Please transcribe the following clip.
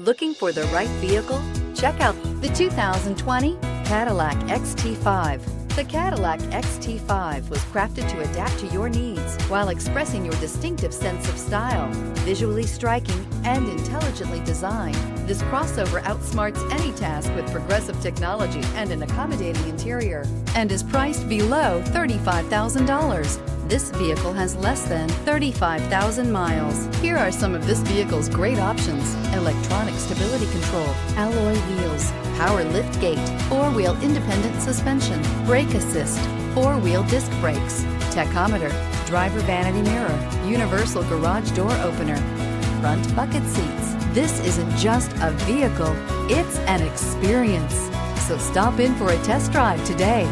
Looking for the right vehicle? Check out the 2020 Cadillac XT5. The Cadillac XT5 was crafted to adapt to your needs while expressing your distinctive sense of style. Visually striking and intelligently designed, this crossover outsmarts any task with progressive technology and an accommodating interior, and is priced below $35,000. This vehicle has less than 35,000 miles. Here are some of this vehicle's great options: electronic stability control, alloy wheels, power liftgate, four-wheel independent suspension, brake assist, four-wheel disc brakes, tachometer, driver vanity mirror, universal garage door opener, front bucket seats. This isn't just a vehicle, it's an experience. So stop in for a test drive today.